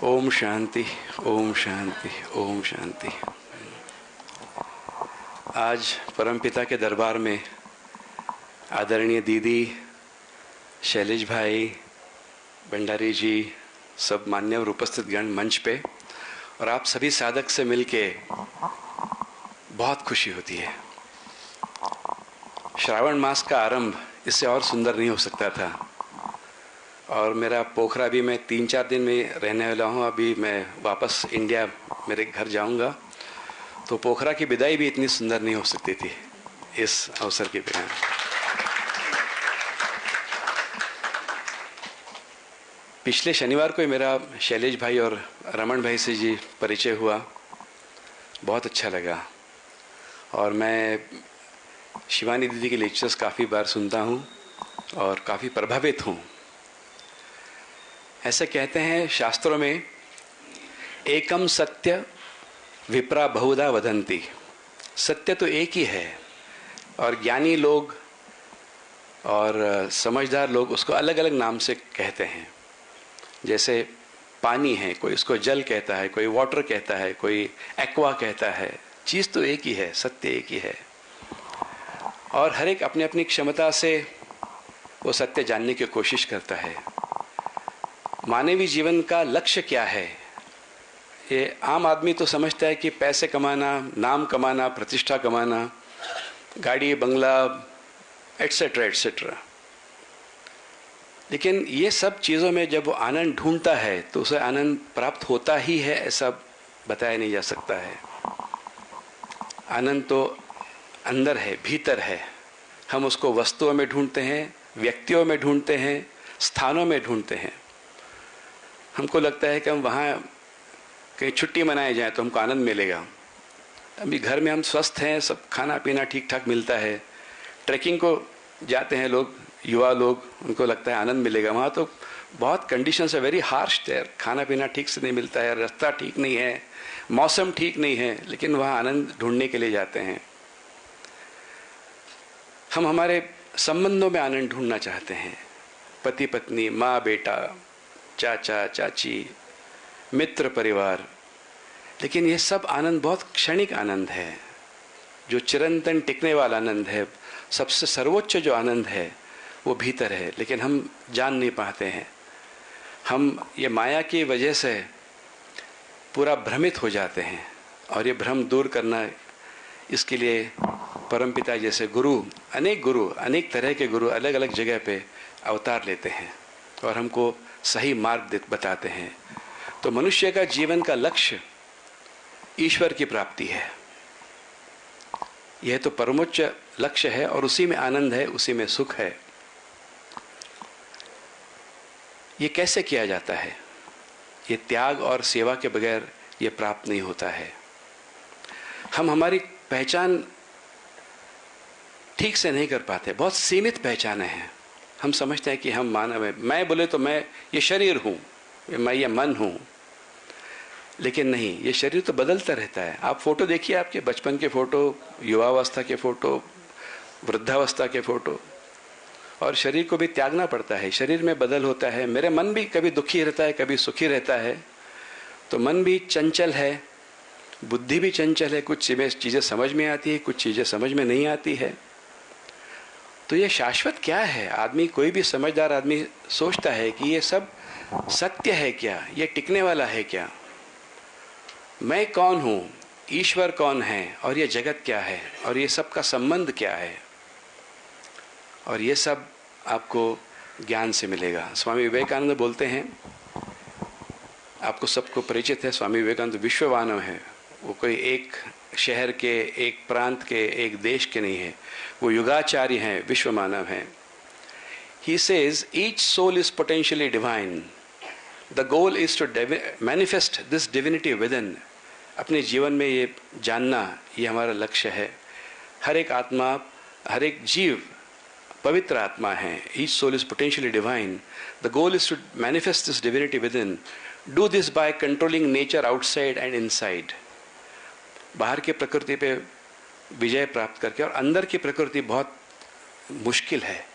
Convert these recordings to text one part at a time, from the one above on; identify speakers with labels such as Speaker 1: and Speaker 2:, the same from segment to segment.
Speaker 1: ओम शांति, ओम शांति, ओम शांति। आज परमपिता के दरबार में आदरणीय दीदी, शैलेश भाई, भंडारी जी, सब मान्यवर उपस्थित गण मंच पे और आप सभी साधक से मिलके बहुत खुशी होती है। श्रावण मास का आरंभ इससे और सुंदर नहीं हो सकता था। और मेरा पोखरा भी मैं 3-4 दिन में रहने वाला हूँ। अभी मैं वापस इंडिया मेरे घर जाऊँगा, तो पोखरा की विदाई भी इतनी सुंदर नहीं हो सकती थी इस अवसर के बिना। पिछले शनिवार को ही मेरा शैलेश भाई और रमन भाई से जी परिचय हुआ, बहुत अच्छा लगा। और मैं शिवानी दीदी के लेक्चर्स काफ़ी बार सुनता हूँ और काफ़ी प्रभावित हूँ। ऐसे कहते हैं शास्त्रों में, एकम सत्य विप्रा बहुधा वदंती। सत्य तो एक ही है और ज्ञानी लोग और समझदार लोग उसको अलग अलग नाम से कहते हैं। जैसे पानी है, कोई उसको जल कहता है, कोई वाटर कहता है, कोई एक्वा कहता है। चीज़ तो एक ही है, सत्य एक ही है। और हर एक अपनी अपनी क्षमता से वो सत्य जानने की कोशिश करता है। मानवीय जीवन का लक्ष्य क्या है? ये आम आदमी तो समझता है कि पैसे कमाना, नाम कमाना, प्रतिष्ठा कमाना, गाड़ी बंगला एट्सेट्रा एट्सेट्रा। लेकिन ये सब चीज़ों में जब वो आनंद ढूंढता है तो उसे आनंद प्राप्त होता ही है, ऐसा बताया नहीं जा सकता है। आनंद तो अंदर है, भीतर है। हम उसको वस्तुओं में ढूंढते हैं, व्यक्तियों में ढूंढते हैं, स्थानों में ढूंढते हैं। हमको लगता है कि हम वहाँ कहीं छुट्टी मनाए जाएं तो हमको आनंद मिलेगा। अभी घर में हम स्वस्थ हैं, सब खाना पीना ठीक ठाक मिलता है। ट्रैकिंग को जाते हैं लोग, युवा लोग, उनको लगता है आनंद मिलेगा। वहाँ तो बहुत कंडीशंस है वेरी हार्श देयर। खाना पीना ठीक से नहीं मिलता है, रास्ता ठीक नहीं है, मौसम ठीक नहीं है, लेकिन वहाँ आनंद ढूंढने के लिए जाते हैं। हम हमारे संबंधों में आनंद ढूंढना चाहते हैं, पति पत्नी, माँ बेटा, चाचा चाची, मित्र परिवार। लेकिन ये सब आनंद बहुत क्षणिक आनंद है। जो चिरंतन टिकने वाला आनंद है, सबसे सर्वोच्च जो आनंद है, वो भीतर है। लेकिन हम जान नहीं पाते हैं। हम ये माया की वजह से पूरा भ्रमित हो जाते हैं। और ये भ्रम दूर करना, इसके लिए परमपिता जैसे गुरु, अनेक तरह के गुरु अलग अलग जगह पे अवतार लेते हैं और हमको सही मार्ग बताते हैं। तो मनुष्य का जीवन का लक्ष्य ईश्वर की प्राप्ति है। यह तो परमोच्च लक्ष्य है और उसी में आनंद है, उसी में सुख है। ये कैसे किया जाता है? ये त्याग और सेवा के बगैर ये प्राप्त नहीं होता है। हम हमारी पहचान ठीक से नहीं कर पाते, बहुत सीमित पहचाने हैं। हम समझते हैं कि हम मानव हैं। मैं बोले तो मैं ये शरीर हूँ, मैं ये मन हूँ। लेकिन नहीं, ये शरीर तो बदलता रहता है। आप फोटो देखिए, आपके बचपन के फोटो, युवावस्था के फोटो, वृद्धावस्था के फोटो, और शरीर को भी त्यागना पड़ता है। शरीर में बदल होता है। मेरे मन भी कभी दुखी रहता है, कभी सुखी रहता है। तो मन भी चंचल है, बुद्धि भी चंचल है। कुछ चीज़ें समझ में आती है, कुछ चीज़ें समझ में नहीं आती है। तो ये शाश्वत क्या है? आदमी, कोई भी समझदार आदमी सोचता है कि ये सब सत्य है क्या? ये टिकने वाला है क्या? मैं कौन हूँ, ईश्वर कौन है, और ये जगत क्या है, और ये सब का संबंध क्या है? और ये सब आपको ज्ञान से मिलेगा। स्वामी विवेकानंद बोलते हैं, आपको सबको परिचित है, स्वामी विवेकानंद विश्वमानव है। वो कोई एक शहर के, एक प्रांत के, एक देश के नहीं है। वो युगाचार्य हैं, विश्वमानव हैं। He says each soul is potentially divine. The goal is to manifest this divinity within. अपने जीवन में ये जानना, ये हमारा लक्ष्य है। हर एक आत्मा, हर एक जीव पवित्र आत्मा है। Each soul is potentially divine. The goal is to manifest this divinity within. Do this by controlling nature outside and inside. बाहर की प्रकृति पे विजय प्राप्त करके, और अंदर की प्रकृति बहुत मुश्किल है।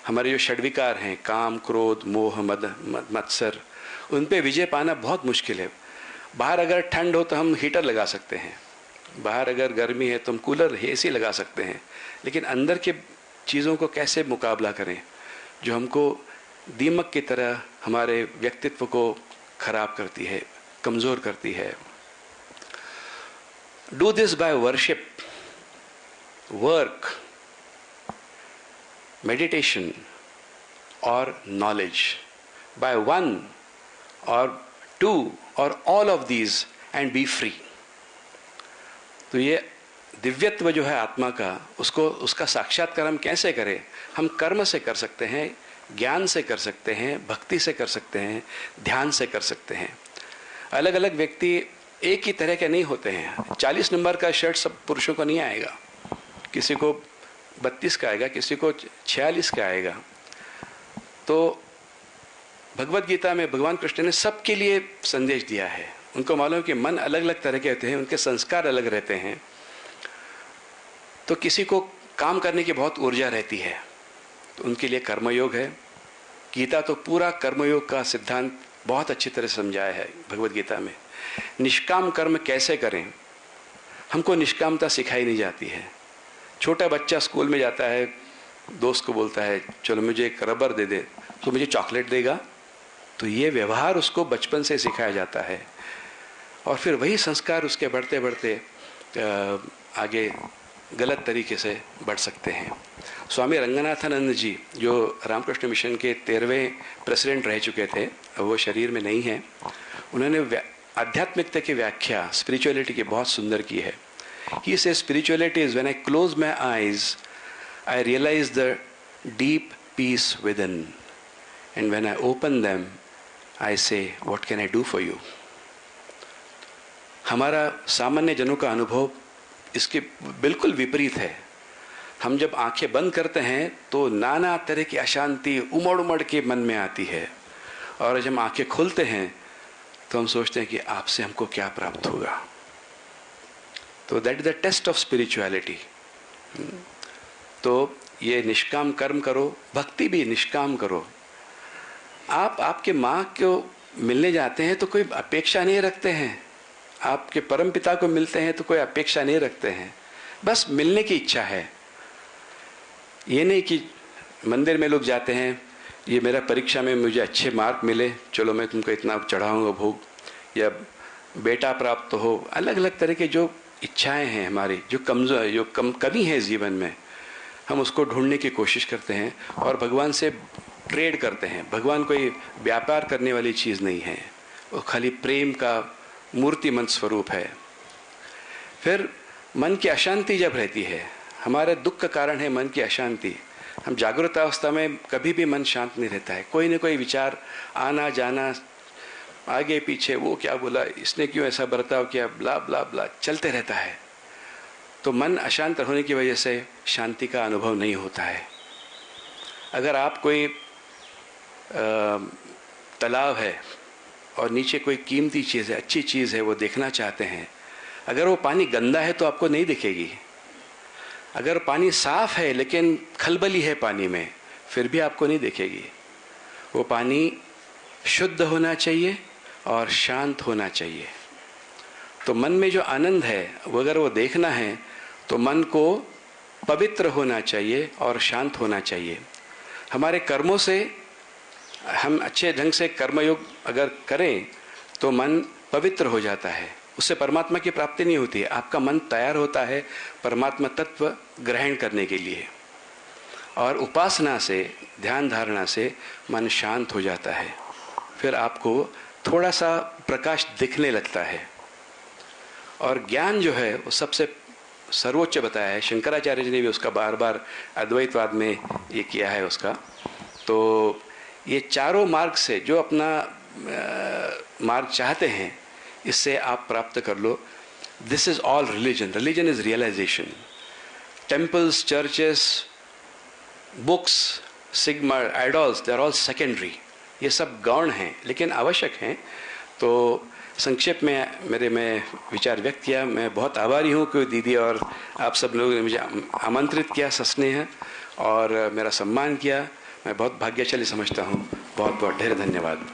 Speaker 1: हमारे जो षड्विकार हैं, काम, क्रोध, मोह, मद, मत्सर, उन पे विजय पाना बहुत मुश्किल है। बाहर अगर ठंड हो तो हम हीटर लगा सकते हैं, बाहर अगर गर्मी है तो हम कूलर एसी लगा सकते हैं, लेकिन अंदर के चीज़ों को कैसे मुकाबला करें जो हमको दीमक की तरह हमारे व्यक्तित्व को खराब करती है, कमज़ोर करती है। Do this by worship, work, meditation or knowledge, by one or two or all of these and be free। तो ये दिव्यत्व जो है आत्मा का, उसको उसका साक्षात्कार हम कैसे करें? हम कर्म से कर सकते हैं, ज्ञान से कर सकते हैं, भक्ति से कर सकते हैं, ध्यान से कर सकते हैं। अलग अलग व्यक्ति एक ही तरह के नहीं होते हैं। 40 नंबर का शर्ट सब पुरुषों को नहीं आएगा, किसी को 32 का आएगा, किसी को 46 का आएगा। तो भगवत गीता में भगवान कृष्ण ने सबके लिए संदेश दिया है। उनको मालूम है कि मन अलग अलग तरह के होते हैं, उनके संस्कार अलग रहते हैं। तो किसी को काम करने की बहुत ऊर्जा रहती है, तो उनके लिए कर्मयोग है। गीता तो पूरा कर्मयोग का सिद्धांत बहुत अच्छी तरह समझाया है भगवत गीता में। निष्काम कर्म कैसे करें, हमको निष्कामता सिखाई नहीं जाती है। छोटा बच्चा स्कूल में जाता है, दोस्त को बोलता है चलो मुझे एक रबर दे दे, तो मुझे चॉकलेट देगा। तो ये व्यवहार उसको बचपन से सिखाया जाता है, और फिर वही संस्कार उसके बढ़ते बढ़ते आगे गलत तरीके से बढ़ सकते हैं। स्वामी रंगनाथानंद जी जो रामकृष्ण मिशन के 13वें प्रेसिडेंट रह चुके थे, वो शरीर में नहीं हैं, उन्होंने आध्यात्मिकता की व्याख्या स्पिरिचुअलिटी की बहुत सुंदर की है। He says spirituality is when I close my eyes, I realize the deep peace within, and when I open them, I say, what can I do for you? हमारा सामान्य जनों का अनुभव इसके बिल्कुल विपरीत है। हम जब आंखें बंद करते हैं तो नाना तरह की अशांति उमड़ उमड़ के मन में आती है, और जब आंखें खोलते हैं तो हम सोचते हैं कि आपसे हमको क्या प्राप्त होगा। तो that is the test of spirituality. तो ये निष्काम कर्म करो, भक्ति भी निष्काम करो। आप आपके माँ को मिलने जाते हैं तो कोई अपेक्षा नहीं रखते हैं, आपके परम पिता को मिलते हैं तो कोई अपेक्षा नहीं रखते हैं, बस मिलने की इच्छा है। ये नहीं कि मंदिर में लोग जाते हैं, ये मेरा परीक्षा में मुझे अच्छे मार्क मिले, चलो मैं तुमको इतना चढ़ाऊंगा भोग, या बेटा प्राप्त हो। अलग अलग तरह के जो इच्छाएं हैं हमारी, जो कमजोर जो कमी है जीवन में, हम उसको ढूंढने की कोशिश करते हैं और भगवान से ट्रेड करते हैं। भगवान कोई व्यापार करने वाली चीज़ नहीं है, वो खाली प्रेम का मूर्तिमंत स्वरूप है। फिर मन की अशांति जब रहती है, हमारे दुख का कारण है मन की अशांति। हम जागृत अवस्था में कभी भी मन शांत नहीं रहता है, कोई न कोई विचार आना जाना, आगे पीछे, वो क्या बोला, इसने क्यों ऐसा बर्ताव किया, ब्ला ब्ला ब्ला चलते रहता है। तो मन अशांत होने की वजह से शांति का अनुभव नहीं होता है। अगर आप कोई तालाब है और नीचे कोई कीमती चीज़ है, अच्छी चीज़ है, वो देखना चाहते हैं, अगर वो पानी गंदा है तो आपको नहीं दिखेगी। अगर पानी साफ है लेकिन खलबली है पानी में, फिर भी आपको नहीं दिखेगी। वो पानी शुद्ध होना चाहिए और शांत होना चाहिए। तो मन में जो आनंद है वो अगर वो देखना है तो मन को पवित्र होना चाहिए और शांत होना चाहिए। हमारे कर्मों से हम अच्छे ढंग से कर्मयोग अगर करें तो मन पवित्र हो जाता है, उससे परमात्मा की प्राप्ति नहीं होती है। आपका मन तैयार होता है परमात्मा तत्व ग्रहण करने के लिए, और उपासना से, ध्यान धारणा से मन शांत हो जाता है। फिर आपको थोड़ा सा प्रकाश दिखने लगता है, और ज्ञान जो है वो सबसे सर्वोच्च बताया है। शंकराचार्य जी ने भी उसका बार बार अद्वैतवाद में ये किया है उसका। तो ये चारों मार्ग से जो अपना मार्ग चाहते हैं, इससे आप प्राप्त कर लो। This is all religion. Religion is realization. Temples, churches, books, sigma, idols, they are all secondary. ये सब गौण हैं लेकिन आवश्यक हैं। तो संक्षेप में मैं विचार व्यक्त किया। मैं बहुत आभारी हूँ कि दीदी और आप सब लोगों ने मुझे आमंत्रित किया सस्नेह और मेरा सम्मान किया। मैं बहुत भाग्यशाली समझता हूँ। बहुत बहुत ढेर धन्यवाद।